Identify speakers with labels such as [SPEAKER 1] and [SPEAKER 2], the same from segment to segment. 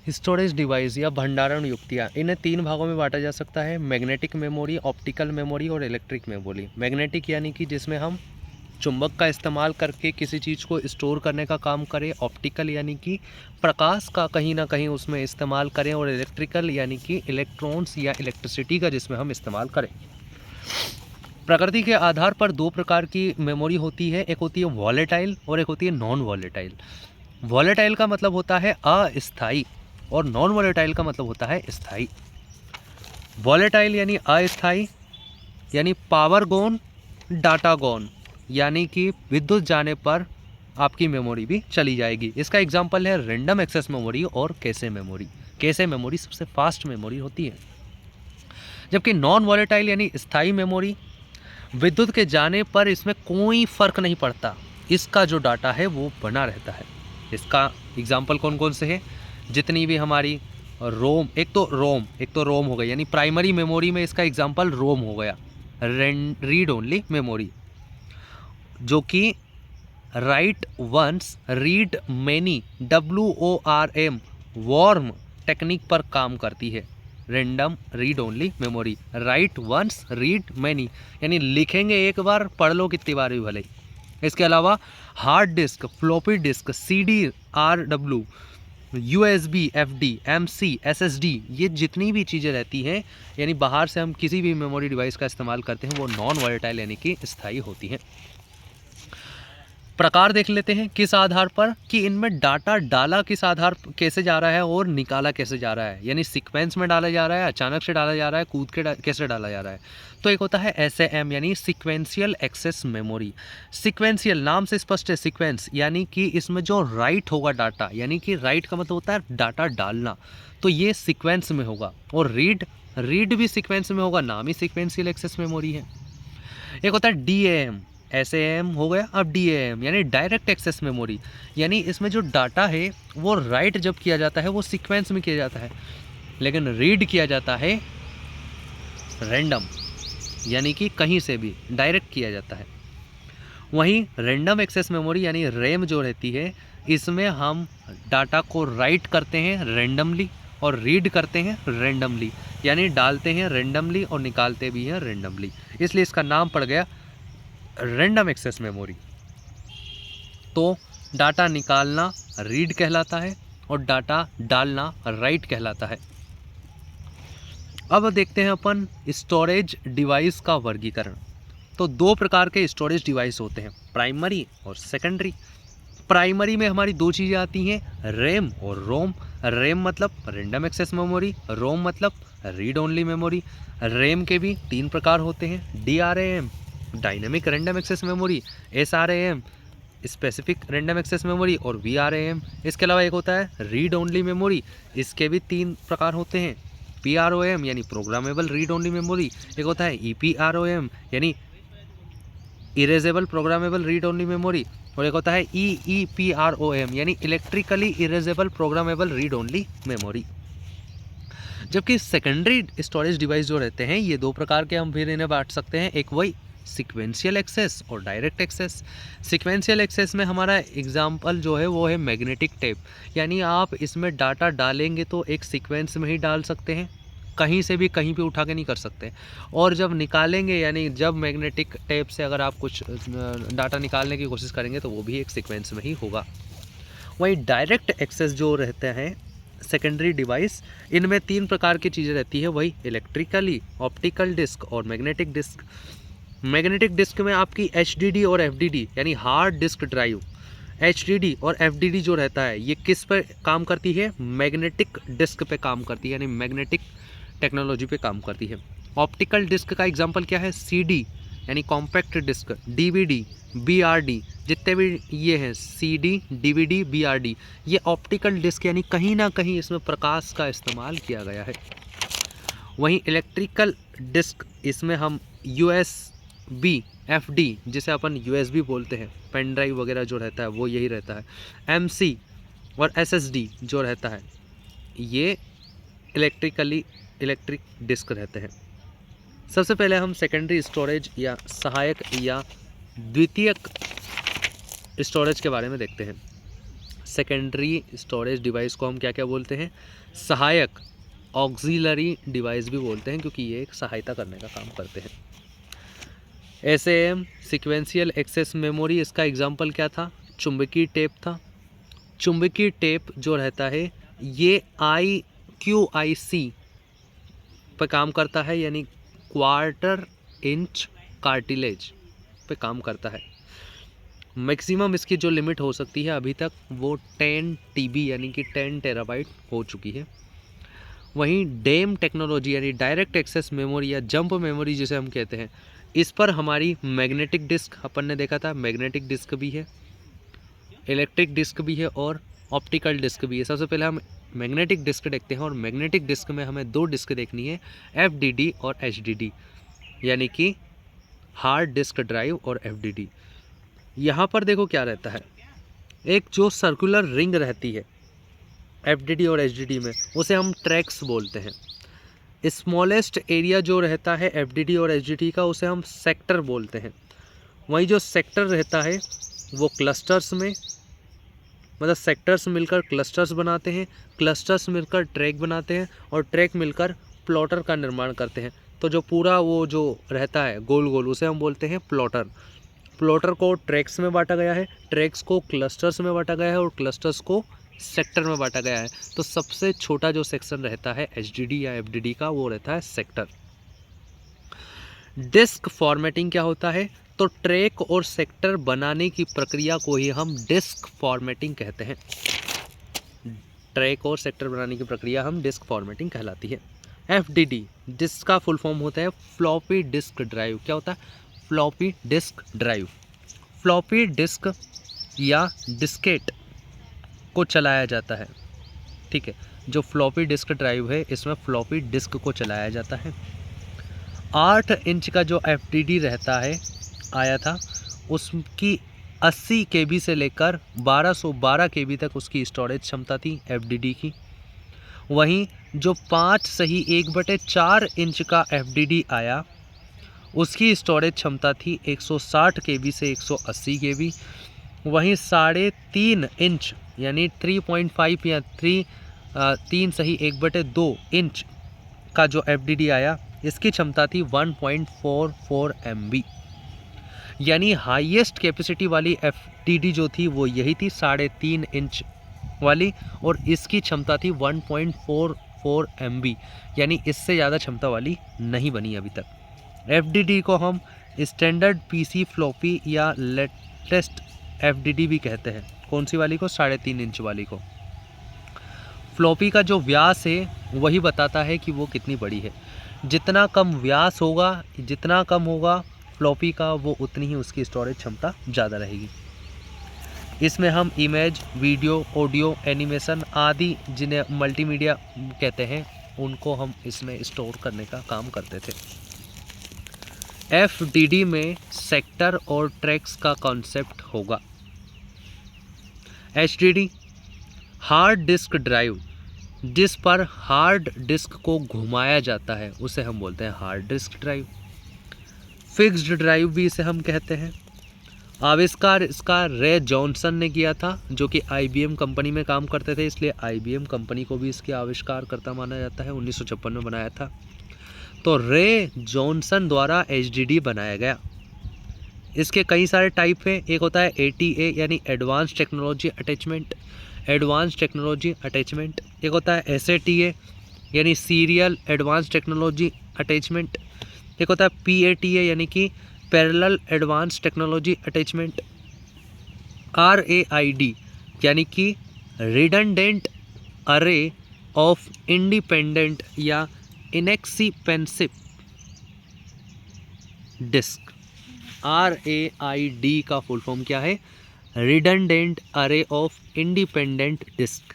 [SPEAKER 1] Storage device या भंडारण युक्तियाँ, इन्हें तीन भागों में बांटा जा सकता है, मैग्नेटिक मेमोरी, ऑप्टिकल मेमोरी और इलेक्ट्रिक मेमोरी। मैग्नेटिक यानी कि जिसमें हम चुंबक का इस्तेमाल करके किसी चीज़ को स्टोर करने का काम करें। ऑप्टिकल यानी कि प्रकाश का कहीं ना कहीं उसमें इस्तेमाल करें। और इलेक्ट्रिकल यानी कि इलेक्ट्रॉन्स या इलेक्ट्रिसिटी का जिसमें हम इस्तेमाल करें। प्रकृति के आधार पर दो प्रकार की मेमोरी होती है, एक होती है वॉलेटाइल और एक होती है नॉन वॉलेटाइल। वॉलेटाइल का मतलब होता है अस्थाई और नॉन वॉलेटाइल का मतलब होता है स्थाई। वॉलेटाइल यानी अस्थाई, यानी पावर गोन, डाटा गोन, यानी कि विद्युत जाने पर आपकी मेमोरी भी चली जाएगी। इसका एग्जांपल है रैंडम एक्सेस मेमोरी और कैशे मेमोरी। कैशे मेमोरी सबसे फास्ट मेमोरी होती है। जबकि नॉन वॉलेटाइल यानी स्थायी मेमोरी, विद्युत के जाने पर इसमें कोई फर्क नहीं पड़ता, इसका जो डाटा है वो बना रहता है। इसका एग्जाम्पल कौन कौन से हैं? जितनी भी हमारी रोम, एक तो रोम हो गई, यानी प्राइमरी मेमोरी में इसका एग्जाम्पल रोम हो गया, रीड ओनली मेमोरी, जो कि write once read many, WORM, worm technique पर काम करती है। Random read only memory, write once read many, यानी लिखेंगे एक बार, पढ़ लो कितनी बार भी भले। इसके अलावा hard disk, floppy disk, CD, RW, USB, FD, MC, SSD, ये जितनी भी चीज़ें रहती हैं, यानी बाहर से हम किसी भी मेमोरी डिवाइस का इस्तेमाल करते हैं, वो नॉन वॉलेटाइल यानी कि स्थायी होती हैं। प्रकार देख लेते हैं किस आधार पर, कि इनमें डाटा डाला किस आधार कैसे जा रहा है और निकाला कैसे जा रहा है, यानी सीक्वेंस में डाला जा रहा है, अचानक से डाला जा रहा है, कूद के कैसे डाला जा रहा है। तो एक होता है SAM यानी सीक्वेंशियल एक्सेस मेमोरी। सीक्वेंशियल नाम से स्पष्ट है, सीक्वेंस यानी कि इसमें जो राइट होगा डाटा, यानी कि राइट का मतलब होता है डाटा डालना, तो ये सीक्वेंस में होगा। और रीड भी सीक्वेंस में होगा, नाम ही सीक्वेंशियल एक्सेस मेमोरी है। एक होता है DAM, SAM हो गया, अब DAM यानी डायरेक्ट एक्सेस मेमोरी, यानी इसमें जो डाटा है वो राइट जब किया जाता है वो सीक्वेंस में किया जाता है, लेकिन रीड किया जाता है रैंडम, यानी कि कहीं से भी डायरेक्ट किया जाता है। वहीं रैंडम एक्सेस मेमोरी यानी रैम जो रहती है, इसमें हम डाटा को राइट करते हैं रैंडमली और रीड करते हैं रैंडमली, यानी डालते हैं रैंडमली और निकालते भी हैं रैंडमली, इसलिए इसका नाम पड़ गया रैंडम एक्सेस मेमोरी। तो डाटा निकालना रीड कहलाता है और डाटा डालना राइट कहलाता है। अब देखते हैं अपन स्टोरेज डिवाइस का वर्गीकरण। तो दो प्रकार के स्टोरेज डिवाइस होते हैं, प्राइमरी और सेकेंडरी। प्राइमरी में हमारी दो चीज़ें आती हैं, रैम और रोम। रैम मतलब रैंडम एक्सेस मेमोरी, रोम मतलब रीड ओनली मेमोरी। रैम के भी तीन प्रकार होते हैं, DRAM dynamic random access memory, SRAM specific random access memory और VRAM। इसके अलावा एक होता है रीड ओनली मेमोरी, इसके भी तीन प्रकार होते हैं, PROM यानी प्रोग्रामेबल रीड ओनली मेमोरी, एक होता है EPROM यानी erasable programmable read only memory, और एक होता है EEPROM यानी electrically erasable programmable read only memory. जबकि सेकेंडरी स्टोरेज डिवाइस जो रहते हैं, ये दो प्रकार के हम फिर इन्हें बांट सकते हैं, एक वही सीक्वेंशियल एक्सेस और डायरेक्ट एक्सेस। सीक्वेंशियल एक्सेस में हमारा एग्जांपल जो है वो है मैग्नेटिक टेप, यानी आप इसमें डाटा डालेंगे तो एक सीक्वेंस में ही डाल सकते हैं, कहीं से भी कहीं पे उठा के नहीं कर सकते, और जब निकालेंगे यानी जब मैग्नेटिक टेप से अगर आप कुछ डाटा निकालने की कोशिश करेंगे तो वो भी एक सीक्वेंस में ही होगा। वही डायरेक्ट एक्सेस जो रहते हैं सेकेंडरी डिवाइस, इनमें तीन प्रकार की चीज़ें रहती है, वही इलेक्ट्रिकली, ऑप्टिकल डिस्क और मैग्नेटिक डिस्क। मैग्नेटिक डिस्क में आपकी HDD और FDD यानी हार्ड डिस्क ड्राइव, HDD और FDD जो रहता है ये किस पर काम करती है, मैग्नेटिक डिस्क पे काम करती है, यानी मैग्नेटिक टेक्नोलॉजी पे काम करती है। ऑप्टिकल डिस्क का एग्जांपल क्या है, CD यानी कॉम्पैक्ट डिस्क, DVD, BRD, जितने भी ये हैं CD, DVD, BRD, ये ऑप्टिकल डिस्क यानी कहीं ना कहीं इसमें प्रकाश का इस्तेमाल किया गया है। वहीं इलेक्ट्रिकल डिस्क, इसमें हम USB, FD जिसे अपन USB बोलते हैं, पेन ड्राइव वगैरह जो रहता है वो यही रहता है। MC और SSD जो रहता है ये इलेक्ट्रिक डिस्क रहते हैं। सबसे पहले हम सेकेंडरी स्टोरेज या सहायक या द्वितीयक स्टोरेज के बारे में देखते हैं। सेकेंडरी स्टोरेज डिवाइस को हम क्या क्या बोलते हैं? सहायक, ऑक्सिलरी डिवाइस भी बोलते हैं, क्योंकि ये एक सहायता करने का काम करते हैं। SAM सीक्वेंशियल एक्सेस मेमोरी, इसका एग्जांपल क्या था? चुंबकीय टेप था। चुंबकीय टेप जो रहता है ये QIC पे काम करता है, यानी क्वार्टर इंच कार्टिलेज पे काम करता है। मैक्सिमम इसकी जो लिमिट हो सकती है अभी तक वो 10 TB यानी कि 10 टेराबाइट हो चुकी है। वहीं डेम टेक्नोलॉजी यानी डायरेक्ट एक्सेस मेमोरी या जंप मेमोरी जिसे हम कहते हैं, इस पर हमारी मैग्नेटिक डिस्क, अपन ने देखा था मैग्नेटिक डिस्क भी है, इलेक्ट्रिक डिस्क भी है और ऑप्टिकल डिस्क भी है। सबसे पहले हम मैग्नेटिक डिस्क देखते हैं, और मैग्नेटिक डिस्क में हमें 2 डिस्क देखनी है, FDD और HDD, यानी कि हार्ड डिस्क ड्राइव और FDD। यहाँ पर देखो क्या रहता है, एक जो सर्कुलर रिंग रहती है FDD और HDD में, उसे हम ट्रैक्स बोलते हैं। स्मॉलेस्ट एरिया जो रहता है FDD और HDD का, उसे हम सेक्टर बोलते हैं। वहीं जो सेक्टर रहता है वो क्लस्टर्स में, मतलब सेक्टर्स मिलकर क्लस्टर्स बनाते हैं, क्लस्टर्स मिलकर ट्रैक बनाते हैं, और ट्रैक मिलकर प्लॉटर का निर्माण करते हैं। तो जो पूरा वो जो रहता है गोल गोल, उसे हम बोलते हैं प्लॉटर। प्लॉटर को ट्रैक्स में बांटा गया है, ट्रैक्स को क्लस्टर्स में बांटा गया है, और क्लस्टर्स को सेक्टर में बांटा गया है। तो सबसे छोटा जो सेक्शन रहता है HDD या FDD का, वो रहता है सेक्टर। डिस्क फॉर्मेटिंग क्या होता है? तो ट्रैक और सेक्टर बनाने की प्रक्रिया को ही हम डिस्क फॉर्मेटिंग कहते हैं। ट्रैक और सेक्टर बनाने की प्रक्रिया हम डिस्क फॉर्मेटिंग कहलाती है। FDD डिस्क का फुल फॉर्म होता है फ्लॉपी डिस्क ड्राइव। क्या होता है? Floppy disk drive. Floppy disk या डिस्केट को चलाया जाता है, ठीक है। जो फ्लॉपी डिस्क ड्राइव है, इसमें फ्लॉपी डिस्क को चलाया जाता है। 8 इंच का जो FDD रहता है, आया था, उसकी 80 KB से लेकर 1212 KB तक उसकी स्टोरेज क्षमता थी FDD की। वहीं जो 5/1/4 इंच का FDD आया, उसकी स्टोरेज क्षमता थी 160 KB से 180 KB। वहीं 3.5 इंच यानी 3.5 या 3/1/2 इंच का जो FDD आया, इसकी क्षमता थी 1.44 MB, यानी हाईएस्ट कैपेसिटी वाली FDD जो थी वो यही थी 3.5 इंच वाली, और इसकी क्षमता थी 1.44 MB, यानी इससे ज़्यादा क्षमता वाली नहीं बनी अभी तक। FDD को हम स्टैंडर्ड PC फ्लॉपी या लेटेस्ट FDD भी कहते हैं। कौन सी वाली को? 3.5 इंच वाली को। फ्लॉपी का जो व्यास है वही बताता है कि वो कितनी बड़ी है। जितना कम व्यास होगा, जितना कम होगा फ्लॉपी का, वो उतनी ही उसकी स्टोरेज क्षमता ज़्यादा रहेगी। इसमें हम इमेज, वीडियो, ऑडियो, एनिमेशन आदि जिन्हें मल्टीमीडिया कहते हैं, उनको हम इसमें स्टोर करने का काम करते थे। FDD में सेक्टर और ट्रैक्स का कॉन्सेप्ट होगा। HDD हार्ड डिस्क ड्राइव, जिस पर हार्ड डिस्क को घुमाया जाता है, उसे हम बोलते हैं hard disk drive. Fixed drive भी इसे हम कहते हैं। आविष्कार इसका रे जॉनसन ने किया था, जो कि IBM कंपनी में काम करते थे, इसलिए IBM कंपनी को भी इसके आविष्कारकर्ता माना जाता है। 1956 में बनाया था। तो रे जॉनसन द्वारा HDD बनाया गया। इसके कई सारे टाइप हैं। एक होता है ATA यानी advance technology attachment, advance technology attachment. एक होता है SATA यानी सीरियल एडवांस टेक्नोलॉजी अटैचमेंट। एक होता है PATA यानी कि parallel advance technology attachment. RAID यानी कि रिडंडेंट अरे ऑफ इंडिपेंडेंट या इनएक्सपेंसिव डिस्क। RAID का फुल फॉर्म क्या है? Redundant array of independent disk.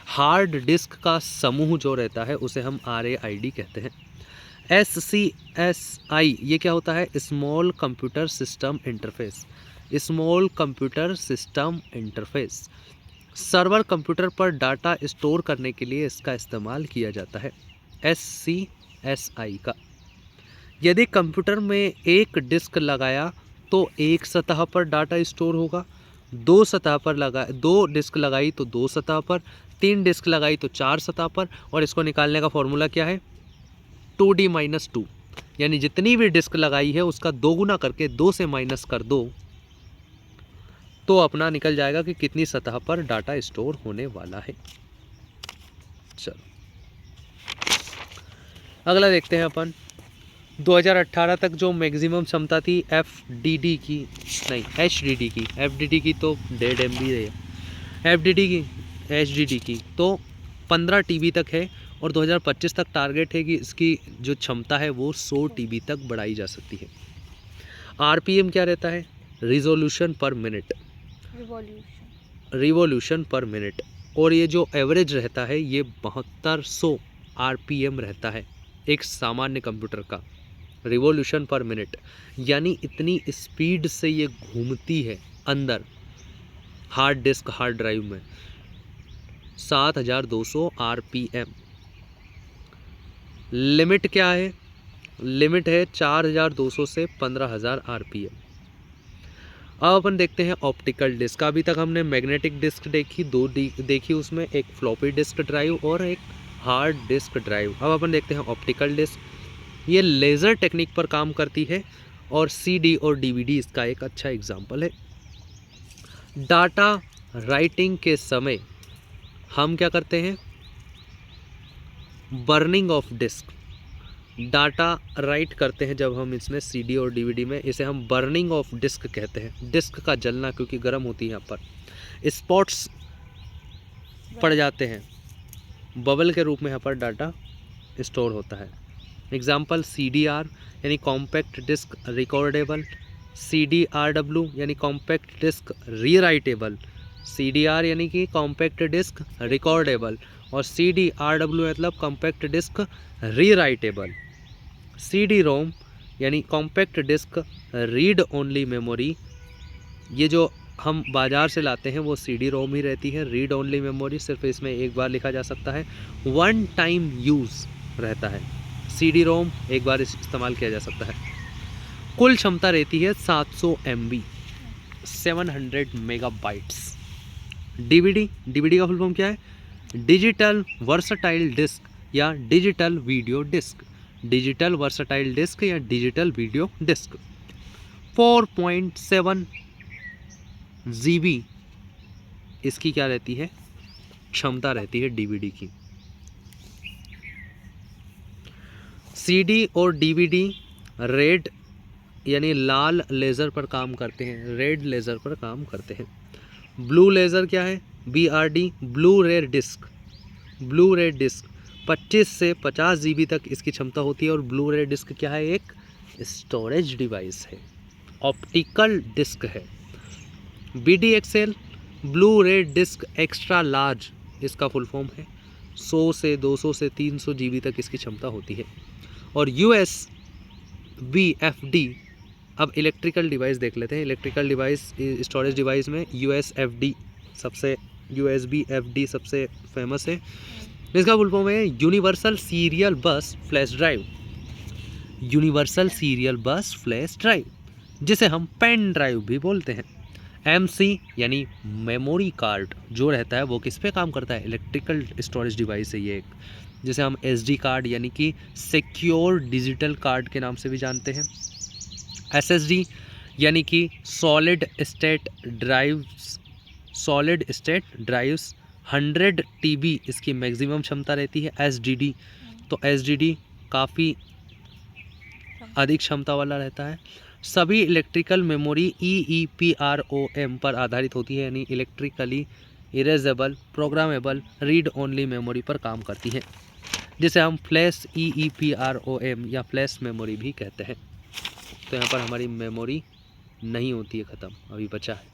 [SPEAKER 1] Hard disk का समूह जो रहता है उसे हम RAID कहते हैं। SCSI ये क्या होता है? Small computer system interface. Small computer system interface server computer पर डाटा स्टोर करने के लिए इसका इस्तेमाल किया जाता है। SCSI का, यदि कंप्यूटर में एक डिस्क लगाया तो एक सतह पर डाटा स्टोर होगा, दो डिस्क लगाई तो 2 सतह पर, 3 डिस्क लगाई तो 4 सतह पर, और इसको निकालने का फॉर्मूला क्या है 2D - 2, यानी जितनी भी डिस्क लगाई है उसका 2 गुना करके 2 से माइनस कर दो तो अपना निकल जाएगा कि कितनी सतह पर डाटा स्टोर होने वाला है। चलो अगला देखते हैं अपन। 2018 तक जो मैक्सिमम क्षमता थी FDD की, नहीं HDD की, FDD की तो 1.5 MB है, FDD की HDD की तो 15 TB तक है, और 2025 तक टारगेट है कि इसकी जो क्षमता है वो 100 TB तक बढ़ाई जा सकती है। RPM क्या रहता है, रिजोल्यूशन पर मिनट, रिवॉल्यूशन पर मिनट, और ये जो एवरेज रहता है ये 7200 RPM रहता है एक सामान्य कंप्यूटर का, रिवॉल्यूशन पर मिनट, यानी इतनी स्पीड से ये घूमती है अंदर हार्ड डिस्क हार्ड ड्राइव में। 7200 RPM। लिमिट क्या है, लिमिट है 4200 से 15000 RPM। अब अपन देखते हैं ऑप्टिकल डिस्क। अभी तक हमने मैग्नेटिक डिस्क देखी, दो देखी, उसमें एक फ्लॉपी डिस्क ड्राइव और एक हार्ड डिस्क ड्राइव। अब अपन देखते हैं ऑप्टिकल डिस्क। ये लेज़र टेक्निक पर काम करती है और CD और DVD इसका एक अच्छा एग्जाम्पल है। डाटा राइटिंग के समय हम क्या करते हैं, burning of disk, data write करते हैं जब हम इसमें CD और DVD में, इसे हम बर्निंग ऑफ डिस्क कहते हैं। डिस्क का जलना, क्योंकि गर्म होती है, यहाँ पर स्पॉट्स पड़ जाते हैं, बबल के रूप में यहाँ पर डाटा स्टोर होता है। एग्जाम्पल CDR यानी कॉम्पैक्ट डिस्क रिकॉर्डेबल, CDRW यानी कॉम्पैक्ट डिस्क रीराइटेबल, CDR यानी कि कॉम्पैक्ट डिस्क रिकॉर्डेबल, और CDRW मतलब कॉम्पैक्ट डिस्क रीराइटेबल। CD-ROM यानी compact disc read only memory, ये जो हम बाज़ार से लाते हैं वो CD-ROM ही रहती है, रीड ओनली मेमोरी सिर्फ इसमें एक बार लिखा जा सकता है, वन टाइम यूज़ रहता है। CD-ROM एक बार इस्तेमाल किया जा सकता है। कुल क्षमता रहती है 700 MB, 700 मेगाबाइट्स। DVD का फुल फॉर्म क्या है, डिजिटल वर्सटाइल डिस्क या digital video disc, digital versatile disc या डिजिटल वीडियो डिस्क। 4.7 GB इसकी क्या रहती है, क्षमता रहती है DVD की। CD और DVD रेड यानी लाल लेज़र पर काम करते हैं, रेड लेज़र पर काम करते हैं। ब्लू लेज़र क्या है, BRD ब्लू रे डिस्क, ब्लू रे डिस्क 25 से 50 GB तक इसकी क्षमता होती है, और ब्लू रे डिस्क क्या है, एक स्टोरेज डिवाइस है, ऑप्टिकल डिस्क है। BDXL ब्लू रे डिस्क एक्स्ट्रा लार्ज इसका फुल फॉर्म है, 100 से 200 से 300 GB तक इसकी क्षमता होती है। और USB-FD, अब इलेक्ट्रिकल डिवाइस देख लेते हैं। इलेक्ट्रिकल डिवाइस स्टोरेज डिवाइस में USB-FD सबसे फेमस है। इसका फुल फॉर्म है यूनिवर्सल सीरियल बस फ्लैश ड्राइव, यूनिवर्सल सीरियल बस फ्लैश ड्राइव, जिसे हम पेन ड्राइव भी बोलते हैं। MC यानी मेमोरी कार्ड जो रहता है वो किस पे काम करता है, इलेक्ट्रिकल स्टोरेज डिवाइस है ये एक, जिसे हम SD कार्ड यानी कि सिक्योर डिजिटल कार्ड के नाम से भी जानते हैं। SSD यानी कि solid state drives, solid state drives 100 TB इसकी मैक्सिमम क्षमता रहती है। SDD तो SDD काफ़ी अधिक क्षमता वाला रहता है। सभी इलेक्ट्रिकल मेमोरी EEPROM पर आधारित होती है, यानी electrically erasable programmable read only memory पर काम करती है, जिसे हम फ्लैश EEPROM या फ्लैश मेमोरी भी कहते हैं। तो यहाँ पर हमारी मेमोरी नहीं होती है ख़त्म, अभी बचा है।